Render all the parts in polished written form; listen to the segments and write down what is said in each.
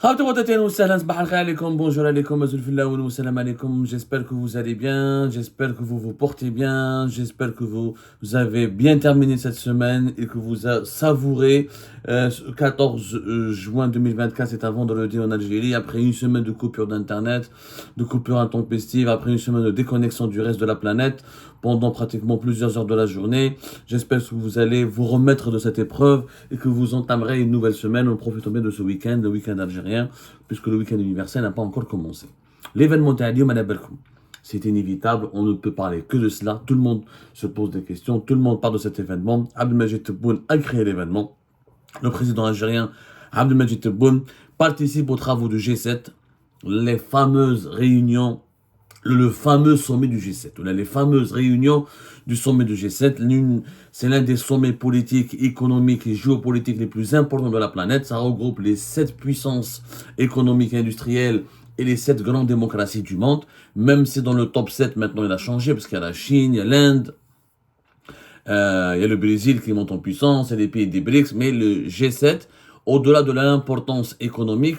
Bonjour alaikum, j'espère que vous allez bien, j'espère que vous vous portez bien, j'espère que vous avez bien terminé cette semaine et que vous avez savouré ce 14 juin 2024, c'est un vendredi en Algérie, après une semaine de coupure d'internet, de coupure intempestive, après une semaine de déconnexion du reste de la planète, pendant pratiquement plusieurs heures de la journée. J'espère que vous allez vous remettre de cette épreuve et que vous entamerez une nouvelle semaine en profitant bien de ce week-end, le week-end algérien, puisque le week-end universel n'a pas encore commencé. L'événement d'Alium c'est inévitable, on ne peut parler que de cela, tout le monde se pose des questions, tout le monde parle de cet événement. Abdelmajid Tebboune a créé l'événement. Le président algérien Abdelmajid Tebboune participe aux travaux du G7, les fameuses réunions, le fameux sommet du G7, les fameuses réunions du sommet du G7. C'est l'un des sommets politiques, économiques et géopolitiques les plus importants de la planète. Ça regroupe les 7 puissances économiques et industrielles et les 7 grandes démocraties du monde. Même si dans le top 7, maintenant, il a changé, parce qu'il y a la Chine, il y a l'Inde, il y a le Brésil qui monte en puissance, il y a les pays des BRICS, mais le G7, au-delà de l'importance économique,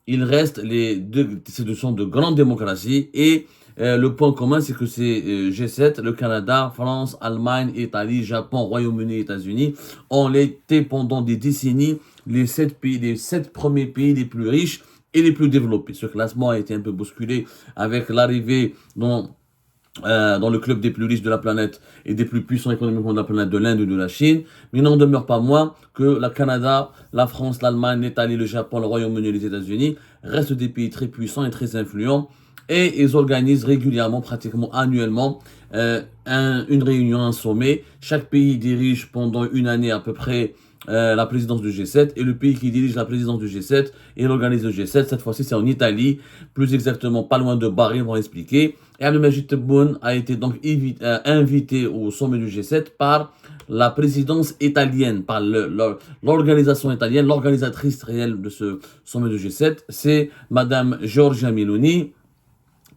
il reste ce sont de grandes démocraties et le point commun, c'est que c'est G7, le Canada, France, Allemagne, Italie, Japon, Royaume-Uni, États-Unis, ont été pendant des décennies les 7 premiers pays les plus riches et les plus développés. Ce classement a été un peu bousculé avec l'arrivée dans le club des plus riches de la planète et des plus puissants économiquement de la planète, de l'Inde ou de la Chine, mais il n'en demeure pas moins que le Canada, la France, l'Allemagne, l'Italie, le Japon, le Royaume-Uni et les États-Unis restent des pays très puissants et très influents, et ils organisent régulièrement, pratiquement annuellement, une réunion, un sommet. Chaque pays dirige pendant une année à peu près la présidence du G7, et le pays qui dirige la présidence du G7 et organise le G7, cette fois-ci c'est en Italie, plus exactement pas loin de Bari, on va expliquer. Et Abdelmajid Tebboune a été donc invité au sommet du G7 par la présidence italienne, par l'organisation italienne, l'organisatrice réelle de ce sommet du G7, c'est Madame Giorgia Meloni,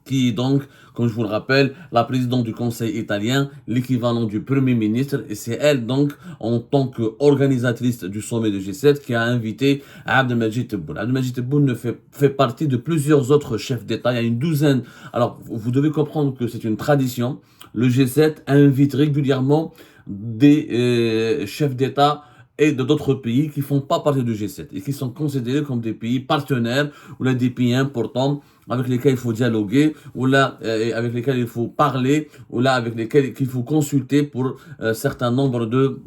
qui est donc, comme je vous le rappelle, la présidente du Conseil italien, l'équivalent du Premier ministre, et c'est elle donc, en tant qu'organisatrice du sommet de G7, qui a invité Abdelmajid Tebboune. Abdelmajid Tebboune fait partie de plusieurs autres chefs d'État, il y a une douzaine. Alors, vous devez comprendre que c'est une tradition. Le G7 invite régulièrement des chefs d'État et de d'autres pays qui font pas partie du G7 et qui sont considérés comme des pays partenaires ou là des pays importants avec lesquels il faut dialoguer ou là avec lesquels il faut parler ou là avec lesquels il faut consulter pour un certain nombre de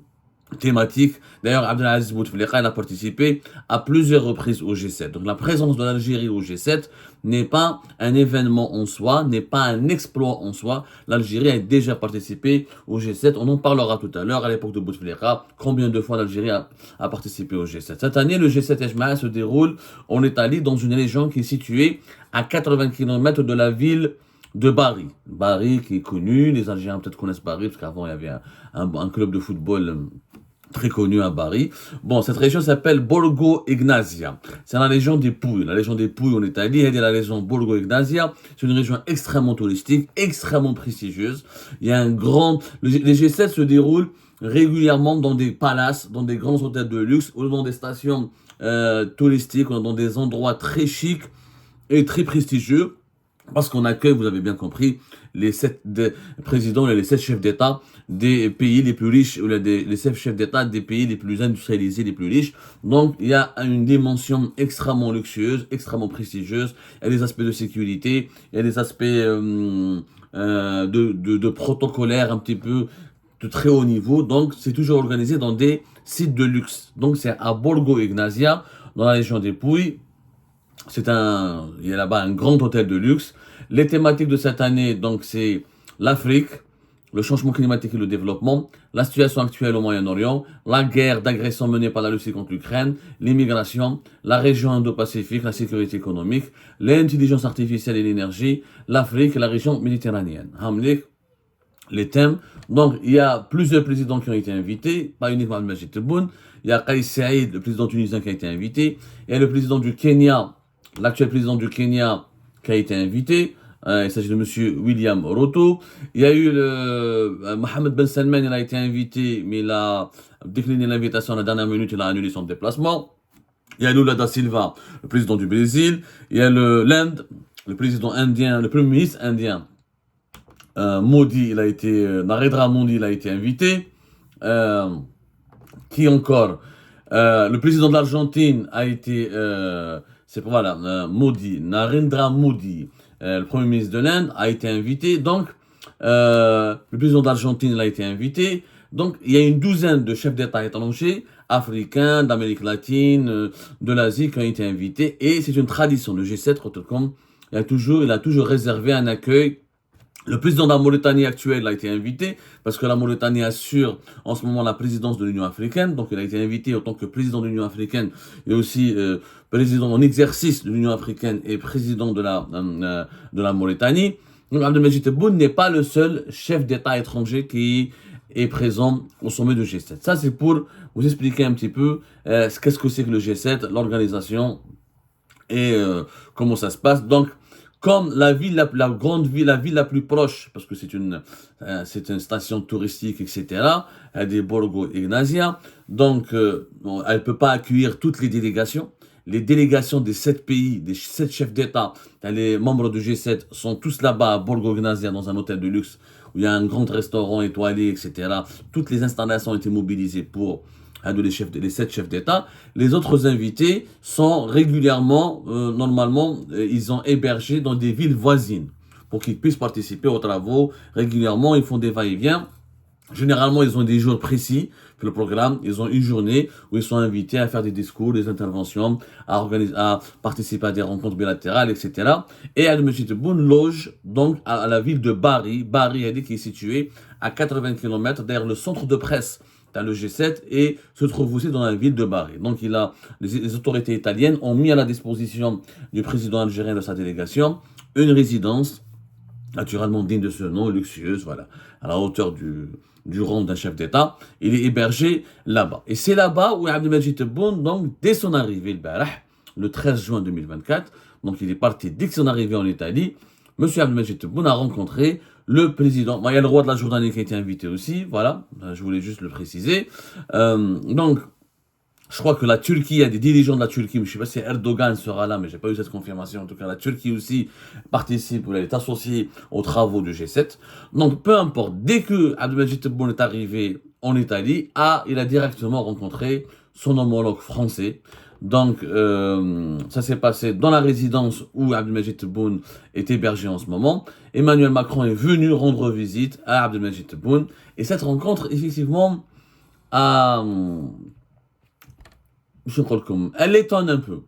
thématique. D'ailleurs, Abdelaziz Bouteflika a participé à plusieurs reprises au G7. Donc la présence de l'Algérie au G7 n'est pas un événement en soi, n'est pas un exploit en soi. L'Algérie a déjà participé au G7. On en parlera tout à l'heure, à l'époque de Bouteflika, combien de fois l'Algérie a participé au G7. Cette année, le G7 Ejmaa se déroule en Italie, dans une région qui est située à 80 km de la ville de Bari. Bari qui est connu, les Algériens peut-être connaissent Bari, parce qu'avant il y avait un club de football très connu à Bari. Bon, cette région s'appelle Borgo Ignazia. C'est la région des Pouilles. La région des Pouilles en Italie, elle est la région Borgo Ignazia. C'est une région extrêmement touristique, extrêmement prestigieuse. Il y a les G7 se déroulent régulièrement dans des palaces, dans des grands hôtels de luxe, ou dans des stations touristiques, ou dans des endroits très chics et très prestigieux. Parce qu'on accueille, vous avez bien compris, les 7 présidents et les 7 chefs d'État des pays les plus riches, ou les 7 chefs d'État des pays les plus industrialisés, les plus riches. Donc, il y a une dimension extrêmement luxueuse, extrêmement prestigieuse. Il y a des aspects de sécurité, il y a des aspects de protocolaire un petit peu de très haut niveau. Donc, c'est toujours organisé dans des sites de luxe. Donc, c'est à Borgo Ignazia, dans la région des Pouilles. Il y a là-bas un grand hôtel de luxe. Les thématiques de cette année, donc, c'est l'Afrique, le changement climatique et le développement, la situation actuelle au Moyen-Orient, la guerre d'agression menée par la Russie contre l'Ukraine, l'immigration, la région Indo-Pacifique, la sécurité économique, l'intelligence artificielle et l'énergie, l'Afrique et la région méditerranéenne. Les thèmes. Donc, il y a plusieurs présidents qui ont été invités, pas uniquement Abdelmajid Tebboune. Il y a Kais Saïd, le président tunisien, qui a été invité. Il y a le président du Kenya, l'actuel président du Kenya, qui a été invité. Il s'agit de M. William Ruto. Il y a eu Mohamed Ben Salman, il a été invité, mais il a décliné l'invitation à la dernière minute, il a annulé son déplacement. Il y a Lula da Silva, le président du Brésil. Il y a l'Inde, le président indien, le premier ministre indien. Modi, Narendra Modi, il a été invité. Qui encore Le président de l'Argentine a été, Modi, Narendra Modi, le premier ministre de l'Inde, a été invité. Donc, le président de l'Argentine a été invité. Donc, il y a une douzaine de chefs d'État étrangers, africains, d'Amérique latine, de l'Asie, qui ont été invités. Et c'est une tradition. Le G7, il a toujours réservé un accueil. Le président de la Mauritanie actuelle a été invité parce que la Mauritanie assure en ce moment la présidence de l'Union africaine. Donc, il a été invité en tant que président de l'Union africaine et aussi président en exercice de l'Union africaine et président de la Mauritanie. Donc, Abdelmadjid Tebboune n'est pas le seul chef d'État étranger qui est présent au sommet du G7. Ça, c'est pour vous expliquer un petit peu qu'est-ce que c'est que le G7, l'organisation et comment ça se passe. Donc, comme la ville la plus proche, parce que c'est une station touristique, etc., elle est Borgo Ignazia, donc elle ne peut pas accueillir toutes les délégations. Les délégations des 7 pays, des 7 chefs d'État, les membres du G7 sont tous là-bas à Borgo Ignazia dans un hôtel de luxe où il y a un grand restaurant étoilé, etc. Toutes les installations ont été mobilisées pour les 7 chefs d'État. Les autres invités sont régulièrement, normalement, ils sont hébergés dans des villes voisines pour qu'ils puissent participer aux travaux. Régulièrement, ils font des va-et-vient. Généralement, ils ont des jours précis pour le programme. Ils ont une journée où ils sont invités à faire des discours, des interventions, à participer à des rencontres bilatérales, etc. Et Abdelmadjid Tebboune loge donc à la ville de Bari. Bari, qui est située à 80 km derrière le centre de presse dans le G7 et se trouve aussi dans la ville de Bari. Donc les autorités italiennes ont mis à la disposition du président algérien de sa délégation une résidence naturellement digne de ce nom, luxueuse, voilà, à la hauteur du rang d'un chef d'État. Il est hébergé là-bas. Et c'est là-bas où Abdelmadjid Tebboune, donc dès son arrivée le 13 juin 2024, donc il est parti dès son arrivée en Italie, M. Abdelmadjid Tebboune a rencontré le président. Il y a le roi de la Jordanie qui a été invité aussi, voilà, je voulais juste le préciser. Donc, je crois que la Turquie, il y a des dirigeants de la Turquie, mais je ne sais pas si Erdogan sera là, mais je n'ai pas eu cette confirmation. En tout cas, la Turquie aussi participe, ou elle est associée aux travaux du G7. Donc, peu importe, dès que Abdelmadjid Tebboune est arrivé en Italie, il a directement rencontré son homologue français. Donc, ça s'est passé dans la résidence où Abdelmadjid Tebboune est hébergé en ce moment. Emmanuel Macron est venu rendre visite à Abdelmadjid Tebboune. Et cette rencontre, effectivement, elle étonne un peu.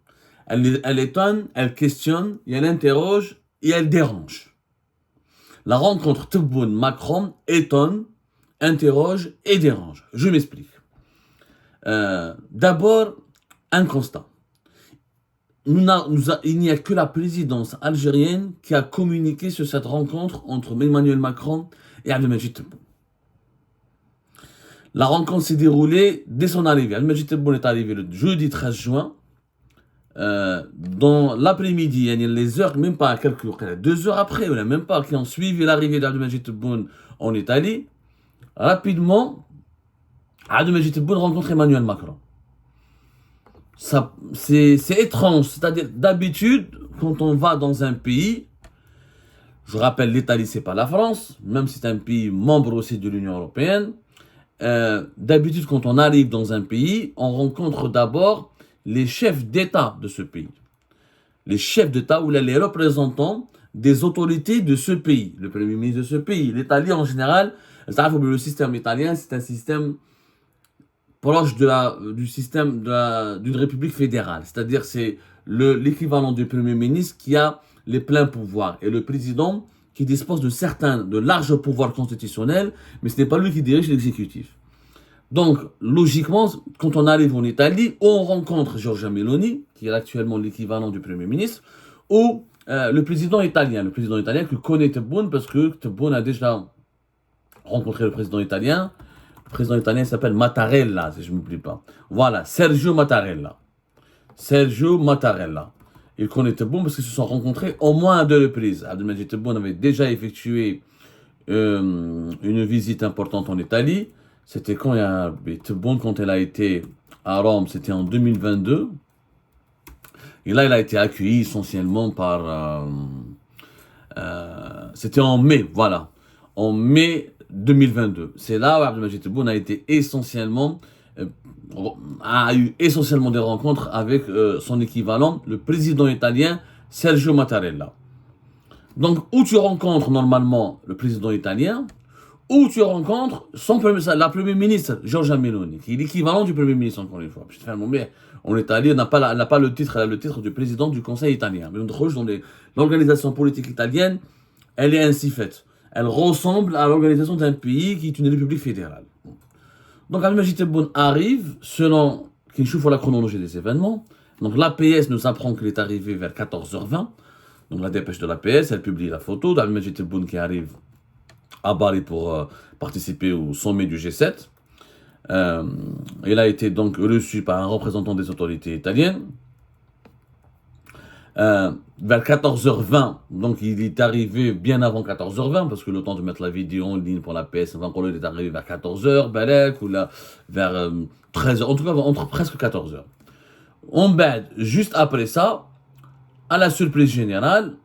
Elle étonne, elle questionne, et elle interroge et elle dérange. La rencontre Tebboune-Macron étonne, interroge et dérange. Je m'explique. D'abord, un constat. Il n'y a que la présidence algérienne qui a communiqué sur cette rencontre entre Emmanuel Macron et Abdelmadjid Tebboune. La rencontre s'est déroulée dès son arrivée. Abdelmadjid Tebboune est arrivé le jeudi 13 juin. Dans l'après-midi, les heures, même pas 2 heures après, même pas, qui ont suivi l'arrivée d'Abdelmadjid Tebboune en Italie, rapidement, Abdelmadjid Tebboune rencontre Emmanuel Macron. C'est étrange, c'est-à-dire d'habitude, quand on va dans un pays, je rappelle, l'Italie, c'est pas la France, même si c'est un pays membre aussi de l'Union européenne. D'habitude, quand on arrive dans un pays, on rencontre d'abord les chefs d'État de ce pays. Les chefs d'État ou les représentants des autorités de ce pays, le premier ministre de ce pays. L'Italie, en général, le système italien, c'est un système proche du système d'une république fédérale. C'est-à-dire c'est l'équivalent du premier ministre qui a les pleins pouvoirs et le président qui dispose de larges pouvoirs constitutionnels, mais ce n'est pas lui qui dirige l'exécutif. Donc, logiquement, quand on arrive en Italie, on rencontre Giorgia Meloni, qui est actuellement l'équivalent du Premier ministre, ou le président italien que connaît Tebboune, parce que Tebboune a déjà rencontré le président italien. Le président italien s'appelle Mattarella, si je ne m'oublie pas. Voilà, Sergio Mattarella. Il connaît Tebboune parce qu'ils se sont rencontrés au moins à 2 reprises. Abdelmadjid Tebboune avait déjà effectué une visite importante en Italie. C'était quand Tebboune, quand elle a été à Rome, c'était en 2022. Et là, il a été accueilli essentiellement c'était en mai, voilà. En mai 2022. C'est là où Abdelmajid Tebboune a été essentiellement, a eu essentiellement des rencontres avec son équivalent, le président italien Sergio Mattarella. Donc, où tu rencontres normalement le président italien, où tu rencontres la Premier ministre, Giorgia Meloni, qui est l'équivalent du Premier ministre, encore une fois. Mais en Italie, elle n'a pas le titre, elle a le titre du président du Conseil italien. Mais dans l'organisation politique italienne, elle est ainsi faite. Elle ressemble à l'organisation d'un pays qui est une république fédérale. Donc, Abdelmajid Tebboune arrive, selon Kinchouf la chronologie des événements. Donc, l'APS nous apprend qu'il est arrivé vers 14h20. Donc, la dépêche de l'APS, elle publie la photo d'Abdelmajid Tebboune qui arrive à Bari pour participer au sommet du G7. Il a été donc reçu par un représentant des autorités italiennes. Vers 14h20, donc il est arrivé bien avant 14h20, parce que le temps de mettre la vidéo en ligne pour la PS, il est arrivé vers 14h, Balek, ou là, vers 13h, en tout cas entre presque 14h. On bête, juste après ça, à la surprise générale,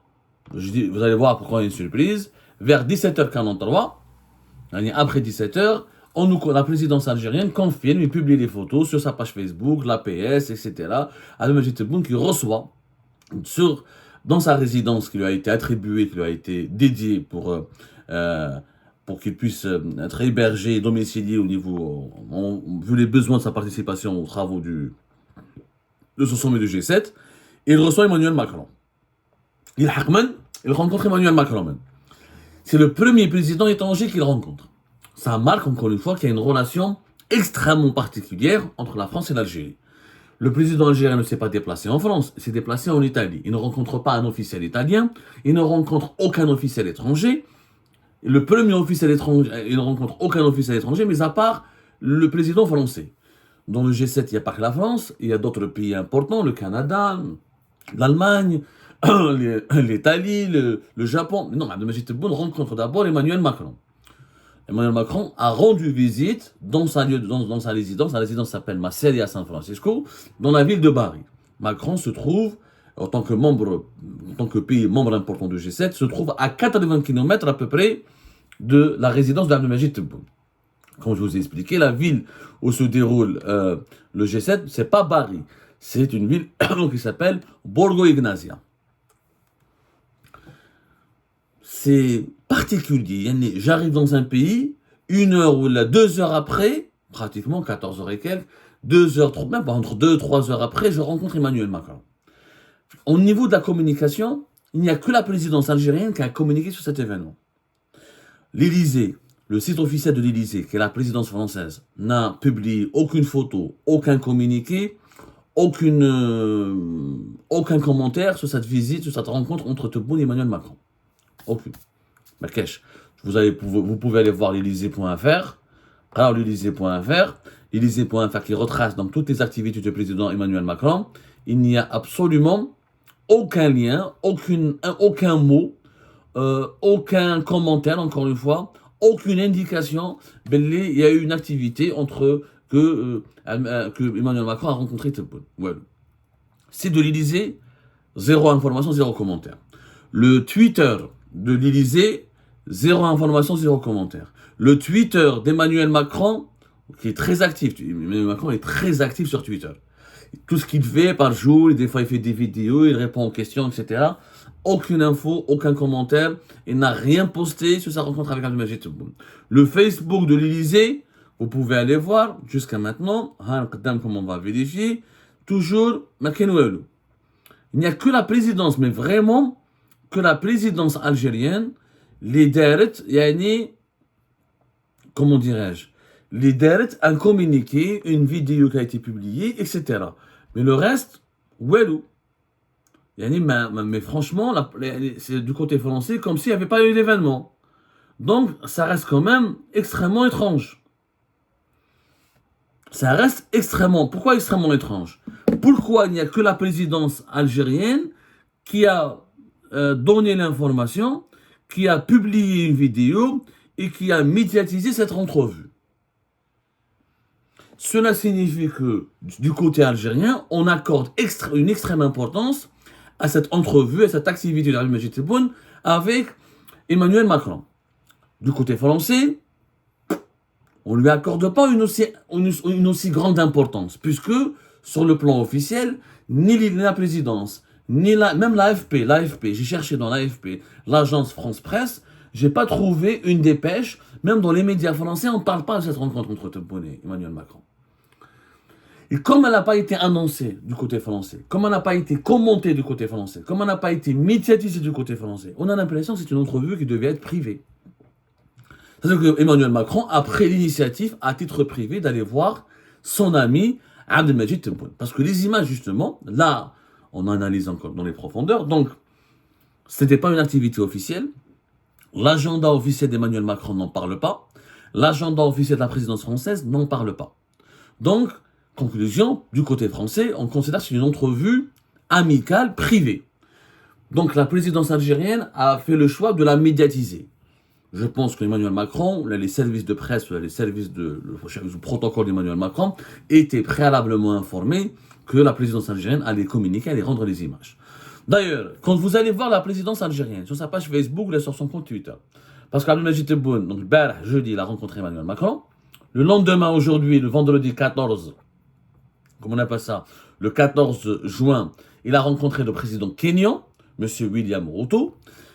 vous allez voir pourquoi il y a une surprise, vers 17h43, après 17h, la présidence algérienne confirme et publie les photos sur sa page Facebook, l'APS, etc. Abdelmajid Tebboune qui reçoit dans sa résidence qui lui a été attribuée, qui lui a été dédiée pour qu'il puisse être hébergé et domicilié au niveau, vu les besoins de sa participation aux travaux de ce sommet du G7, il reçoit Emmanuel Macron. Il rencontre Emmanuel Macron. C'est le premier président étranger qu'il rencontre. Ça marque encore une fois qu'il y a une relation extrêmement particulière entre la France et l'Algérie. Le président algérien ne s'est pas déplacé en France, il s'est déplacé en Italie. Il ne rencontre pas un officiel italien, il ne rencontre aucun officiel étranger. Le premier officiel étranger, il ne rencontre aucun officiel étranger, mais à part le président français. Dans le G7, il n'y a pas que la France, il y a d'autres pays importants, le Canada, l'Allemagne, l'Italie, le Japon. Mais non, Abdelmajid Tebboune rencontre d'abord Emmanuel Macron. Emmanuel Macron a rendu visite dans sa résidence. La résidence s'appelle Masseria San Francisco, dans la ville de Bari. Macron se trouve, en tant que pays membre important du G7, se trouve à 80 km à peu près de la résidence d'Abdelmajid Tebboune. Comme je vous ai expliqué, la ville où se déroule le G7, c'est pas Bari. C'est une ville qui s'appelle Borgo Ignazia. C'est particulier. J'arrive dans un pays, 1 heure ou 2 heures après, pratiquement 14 heures et quelques, 2 heures, même pas entre 2 et 3 heures après, je rencontre Emmanuel Macron. Au niveau de la communication, il n'y a que la présidence algérienne qui a communiqué sur cet événement. L'Élysée, le site officiel de l'Élysée, qui est la présidence française, n'a publié aucune photo, aucun communiqué, aucun commentaire sur cette visite, sur cette rencontre entre Tebboune et Emmanuel Macron. Aucune. Marrakech. Vous pouvez aller voir l'Élysée.fr. Alors l'Élysée.fr qui retrace donc toutes les activités du président Emmanuel Macron. Il n'y a absolument aucun lien, aucun mot, aucun commentaire, encore une fois, aucune indication. Il y a eu une activité que Emmanuel Macron a rencontré Tebboune. Ouais. C'est de l'Élysée, zéro information, zéro commentaire. Le Twitter de l'Élysée, zéro information, zéro commentaire. Le Twitter d'Emmanuel Macron, qui est très actif. Emmanuel Macron est très actif sur Twitter. Tout ce qu'il fait par jour, des fois il fait des vidéos, il répond aux questions, etc. Aucune info, aucun commentaire. Il n'a rien posté sur sa rencontre avec Abdelmajid Tebboune. Le Facebook de l'Élysée, vous pouvez aller voir, jusqu'à maintenant, comme on va vérifier, toujours, il n'y a que la présidence, mais vraiment, que la présidence algérienne, les Daret, comment dirais-je, les Daret, un communiqué, une vidéo qui a été publiée, etc. Mais le reste, mais franchement, c'est du côté français comme s'il n'y avait pas eu d'événement. Donc, ça reste quand même extrêmement étrange. Ça reste pourquoi extrêmement étrange? Pourquoi il n'y a que la présidence algérienne qui a donné l'information, qui a publié une vidéo et qui a médiatisé cette entrevue? cela signifie que du côté algérien, on accorde une extrême importance à cette entrevue, à cette activité d'Abdelmajid Tebboune avec Emmanuel Macron. Du côté français, on ne lui accorde pas une aussi grande importance, puisque sur le plan officiel, ni la présidence, ni même l'AFP, j'ai cherché dans l'AFP, l'agence France Presse, j'ai pas trouvé une dépêche, même dans les médias français, on ne parle pas de cette rencontre entre Tebboune et Emmanuel Macron. Et comme elle n'a pas été annoncée du côté français, comme elle n'a pas été commentée du côté français, comme elle n'a pas été médiatisée du côté français, on a l'impression que c'est une entrevue qui devait être privée. C'est-à-dire qu'Emmanuel Macron a pris l'initiative, à titre privé, d'aller voir son ami Abdelmajid Tebboune. Parce que les images, justement, là, on analyse encore dans les profondeurs. Donc, ce n'était pas une activité officielle. L'agenda officiel d'Emmanuel Macron n'en parle pas. L'agenda officiel de la présidence française n'en parle pas. Donc, conclusion, du côté français, on considère que c'est une entrevue amicale, privée. Donc, la présidence algérienne a fait le choix de la médiatiser. Je pense qu'Emmanuel Macron, les services de presse, le protocole d'Emmanuel Macron, étaient préalablement informés que la présidence algérienne allait communiquer, allait rendre les images. D'ailleurs, quand vous allez voir la présidence algérienne sur sa page Facebook ou sur son compte Twitter, parce qu'Abdelmajid Tebboune, donc jeudi, il a rencontré Emmanuel Macron. Le lendemain, aujourd'hui, le vendredi 14, comment on appelle ça, le 14 juin, il a rencontré le président kényan, M. William Ruto.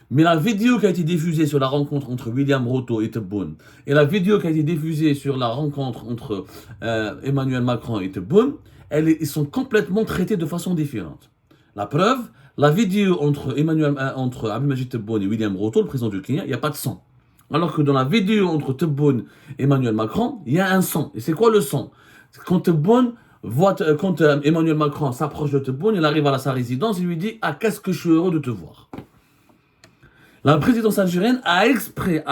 Mais la vidéo qui a été diffusée sur la rencontre entre William Ruto et Tebboune, et la vidéo qui a été diffusée sur la rencontre entre Emmanuel Macron et Tebboune, ils sont complètement traités de façon différente. La preuve, la vidéo entre Abdelmajid Tebboune et William Ruto, le président du Kenya, il n'y a pas de sang. Alors que dans la vidéo entre Tebboune et Emmanuel Macron, il y a un sang. Et c'est quoi le sang? Quand Emmanuel Macron s'approche de Tebboune, il arrive à sa résidence, il lui dit « Ah, qu'est-ce que je suis heureux de te voir !» La présidence algérienne a exprès,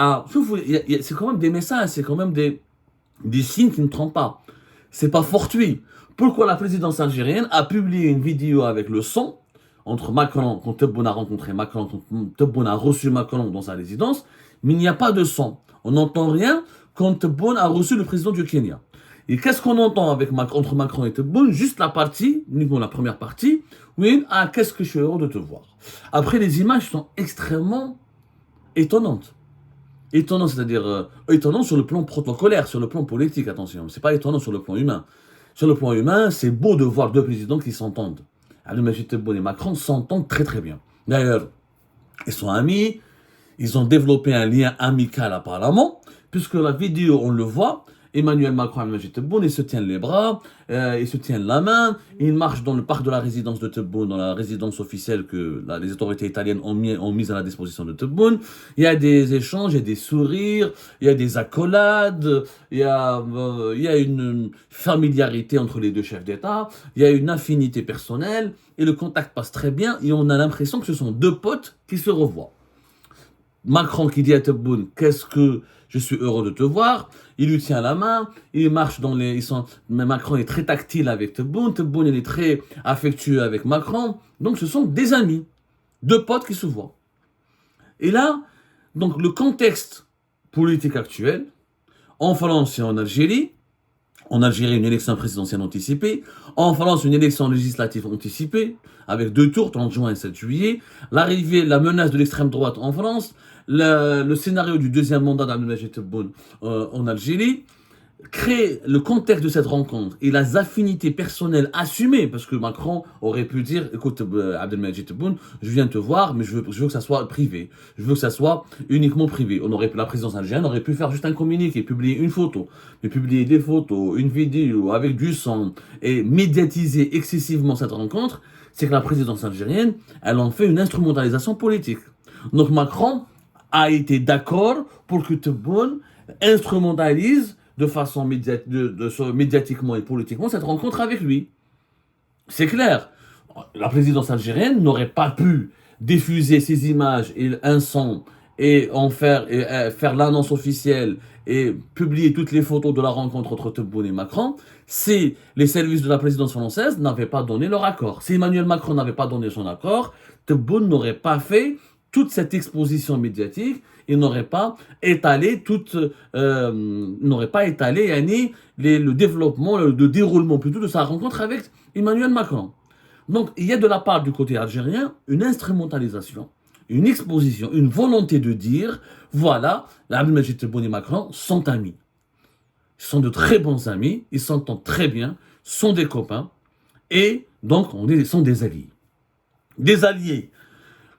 c'est quand même des messages, c'est quand même des signes qui ne trompent pas. C'est pas fortuit. Pourquoi la présidence algérienne a publié une vidéo avec le son entre Macron, quand Tebboune a rencontré Macron, quand Tebboune a reçu Macron dans sa résidence, mais il n'y a pas de son. On n'entend rien quand Tebboune a reçu le président du Kenya. Et qu'est-ce qu'on entend entre Macron et Tebboune? Juste la partie, uniquement la première partie, oui, ah, qu'est-ce que je suis heureux de te voir. Après, les images sont extrêmement étonnantes. Étonnant, c'est-à-dire étonnant sur le plan protocolaire, sur le plan politique, attention. C'est pas étonnant sur le plan humain. Sur le plan humain, c'est beau de voir deux présidents qui s'entendent. Abdelmajid Tebboune et Macron s'entendent très très bien. D'ailleurs, ils sont amis, ils ont développé un lien amical apparemment, puisque la vidéo, on le voit, Emmanuel Macron et Abdelmajid Tebboune, ils se tiennent les bras, ils se tiennent la main, ils marchent dans le parc de la résidence de Tebboune, dans la résidence officielle que les autorités italiennes ont mise à la disposition de Tebboune. Il y a des échanges, il y a des sourires, il y a des accolades, il y a une familiarité entre les deux chefs d'État, il y a une affinité personnelle, et le contact passe très bien, et on a l'impression que ce sont deux potes qui se revoient. Macron qui dit à Tebboune, qu'est-ce que je suis heureux de te voir, il lui tient la main, il marche mais Macron est très tactile avec Tebboune, Tebboune il est très affectueux avec Macron, donc ce sont des amis, deux potes qui se voient. Et là, donc le contexte politique actuel, en France et en Algérie, une élection présidentielle anticipée, en France, une élection législative anticipée, avec 2 tours, 30 juin et 7 juillet, la menace de l'extrême droite en France, le scénario du deuxième mandat d'Abdelmajid Tebboune en Algérie, crée le contexte de cette rencontre et les affinités personnelles assumées, parce que Macron aurait pu dire, écoute Abdelmajid Tebboune, je viens te voir, mais je veux que ça soit privé, je veux que ça soit uniquement privé. La présidence algérienne aurait pu faire juste un communiqué, publier une photo, mais publier des photos, une vidéo avec du son, et médiatiser excessivement cette rencontre, c'est que la présidence algérienne, elle en fait une instrumentalisation politique. Donc Macron a été d'accord pour que Tebboune instrumentalise de façon médiatiquement et politiquement cette rencontre avec lui. C'est clair. La présidence algérienne n'aurait pas pu diffuser ces images et un son et faire l'annonce officielle et publier toutes les photos de la rencontre entre Tebboune et Macron si les services de la présidence française n'avaient pas donné leur accord. Si Emmanuel Macron n'avait pas donné son accord, Tebboune n'aurait pas fait toute cette exposition médiatique, il n'aurait pas étalé Yanni, le développement, le déroulement plutôt de sa rencontre avec Emmanuel Macron. Donc, il y a de la part du côté algérien une instrumentalisation, une exposition, une volonté de dire, voilà, Abdelmadjid Tebboune et Macron sont amis. Ils sont de très bons amis, ils s'entendent très bien, sont des copains, et donc sont des alliés. Des alliés.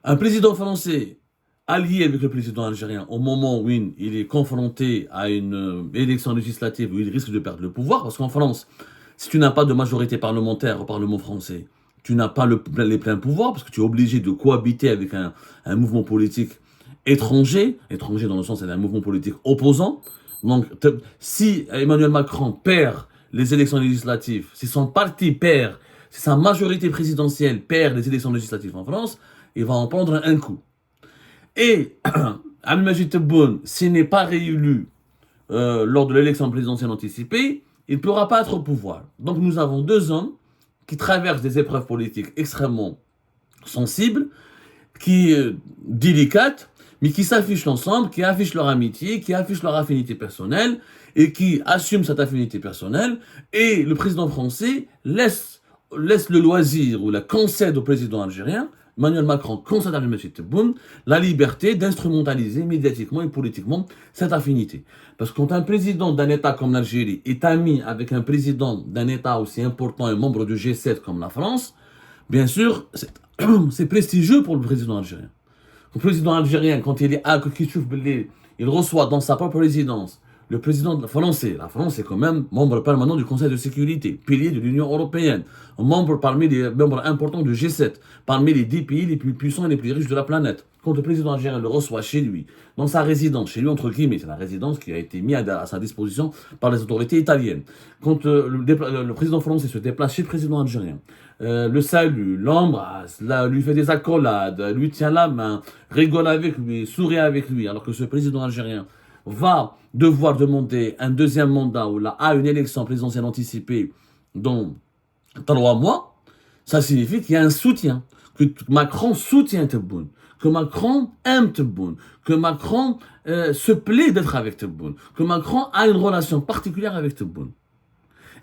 Un président français allié avec le président algérien au moment où il est confronté à une élection législative où il risque de perdre le pouvoir, parce qu'en France, si tu n'as pas de majorité parlementaire au Parlement français, tu n'as pas les pleins pouvoirs, parce que tu es obligé de cohabiter avec un mouvement politique étranger dans le sens d'un mouvement politique opposant. Donc, si Emmanuel Macron perd les élections législatives, si son parti perd, si sa majorité présidentielle perd les élections législatives en France, il va en prendre un coup. Et Abdelmadjid Tebboune, s'il n'est pas réélu lors de l'élection présidentielle anticipée, il ne pourra pas être au pouvoir. Donc nous avons deux hommes qui traversent des épreuves politiques extrêmement sensibles, délicates, mais qui s'affichent ensemble, qui affichent leur amitié, qui affichent leur affinité personnelle, et qui assument cette affinité personnelle, et le président français laisse le loisir ou la concède au président algérien, Emmanuel Macron concède à Abdelmadjid Tebboune la liberté d'instrumentaliser médiatiquement et politiquement cette affinité. Parce que quand un président d'un État comme l'Algérie est ami avec un président d'un État aussi important et membre du G7 comme la France, bien sûr, c'est prestigieux pour le président algérien. Le président algérien, quand il est à Kishuf Belli, il reçoit dans sa propre résidence le président français. La France est quand même membre permanent du Conseil de sécurité, pilier de l'Union européenne, membre parmi les membres importants du G7, parmi les 10 pays les plus puissants et les plus riches de la planète. Quand le président algérien le reçoit chez lui, dans sa résidence, chez lui entre guillemets, c'est la résidence qui a été mise à sa disposition par les autorités italiennes. Quand le président français se déplace chez le président algérien, le salue, l'embrasse, lui fait des accolades, lui tient la main, rigole avec lui, sourit avec lui, alors que ce président algérien va devoir demander un deuxième mandat ou une élection présidentielle anticipée dans 3 mois, ça signifie qu'il y a un soutien, que Macron soutient Tebboune, que Macron aime Tebboune, que Macron se plaît d'être avec Tebboune, que Macron a une relation particulière avec Tebboune.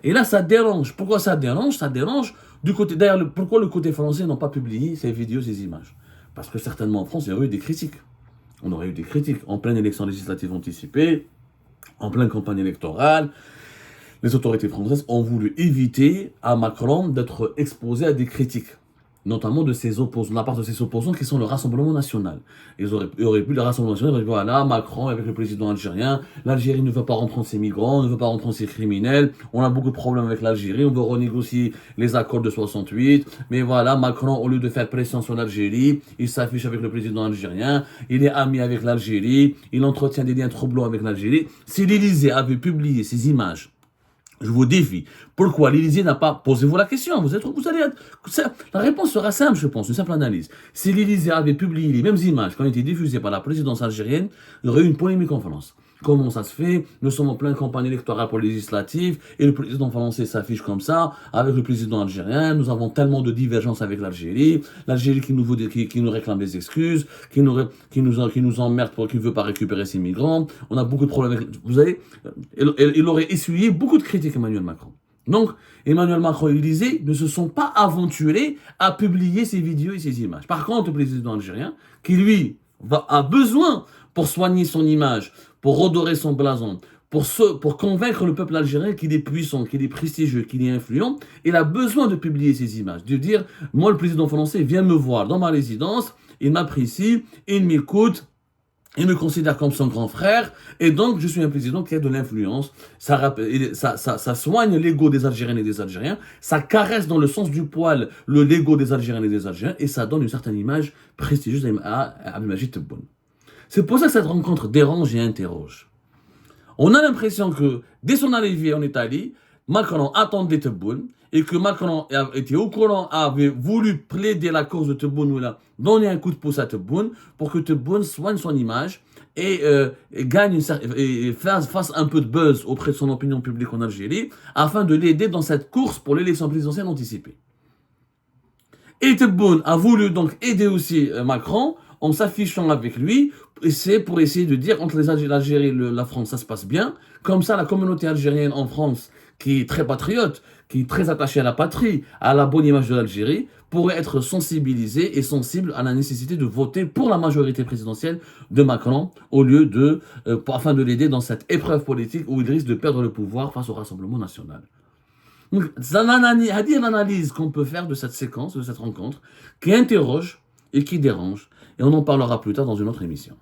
Et là, ça dérange. Pourquoi ça dérange? Ça dérange du côté... D'ailleurs, pourquoi le côté français n'a pas publié ces vidéos, ces images? Parce que certainement en France, il y aurait eu des critiques. On aurait eu des critiques en pleine élection législative anticipée, en pleine campagne électorale. Les autorités françaises ont voulu éviter à Macron d'être exposé à des critiques, notamment de la part de ses opposants qui sont le Rassemblement National. Ils auraient pu, le Rassemblement National, ils auraient dit, voilà, Macron avec le président algérien, l'Algérie ne veut pas reprendre ses migrants, ne veut pas reprendre ses criminels, on a beaucoup de problèmes avec l'Algérie, on veut renégocier les accords de 68, mais voilà, Macron, au lieu de faire pression sur l'Algérie, il s'affiche avec le président algérien, il est ami avec l'Algérie, il entretient des liens troublants avec l'Algérie. Si l'Élysée avait publié ces images, je vous défie. Pourquoi l'Élysée n'a pas... Posez-vous la question. La réponse sera simple, je pense, une simple analyse. Si l'Élysée avait publié les mêmes images qui ont été diffusées par la présidence algérienne, il y aurait eu une polémique en France. Comment ça se fait? Nous sommes en pleine campagne électorale pour les législatives et le président français s'affiche comme ça avec le président algérien. Nous avons tellement de divergences avec l'Algérie. L'Algérie qui nous réclame des excuses, qui nous emmerde pour qu'il ne veut pas récupérer ses migrants. On a beaucoup de problèmes avec... Vous savez, il aurait essuyé beaucoup de critiques, Emmanuel Macron. Donc, Emmanuel Macron et l'Élysée ne se sont pas aventurés à publier ces vidéos et ces images. Par contre, le président algérien, qui lui a besoin pour soigner son image, pour redorer son blason, pour convaincre le peuple algérien qu'il est puissant, qu'il est prestigieux, qu'il est influent, il a besoin de publier ces images, de dire, moi le président français vient me voir dans ma résidence, il m'apprécie, il m'écoute, il me considère comme son grand frère, et donc je suis un président qui a de l'influence. Ça soigne l'ego des Algériennes et des Algériens, ça caresse dans le sens du poil l'ego des Algériennes et des Algériens, et ça donne une certaine image prestigieuse à Abdelmadjid Tebboune. C'est pour ça que cette rencontre dérange et interroge. On a l'impression que dès son arrivée en Italie, Macron attendait Tebboune et que Macron était au courant, avait voulu plaider la cause de Tebboune ou donner un coup de pouce à Tebboune pour que Tebboune soigne son image et fasse un peu de buzz auprès de son opinion publique en Algérie afin de l'aider dans cette course pour l'élection présidentielle anticipée. Et Tebboune a voulu donc aider aussi Macron en s'affichant avec lui, et c'est pour essayer de dire entre l'Algérie et la France, ça se passe bien. Comme ça, la communauté algérienne en France, qui est très patriote, qui est très attachée à la patrie, à la bonne image de l'Algérie, pourrait être sensibilisée et sensible à la nécessité de voter pour la majorité présidentielle de Macron, au lieu afin de l'aider dans cette épreuve politique où il risque de perdre le pouvoir face au Rassemblement national. Donc, c'est l'analyse qu'on peut faire de cette séquence, de cette rencontre, qui interroge et qui dérange. Et on en parlera plus tard dans une autre émission.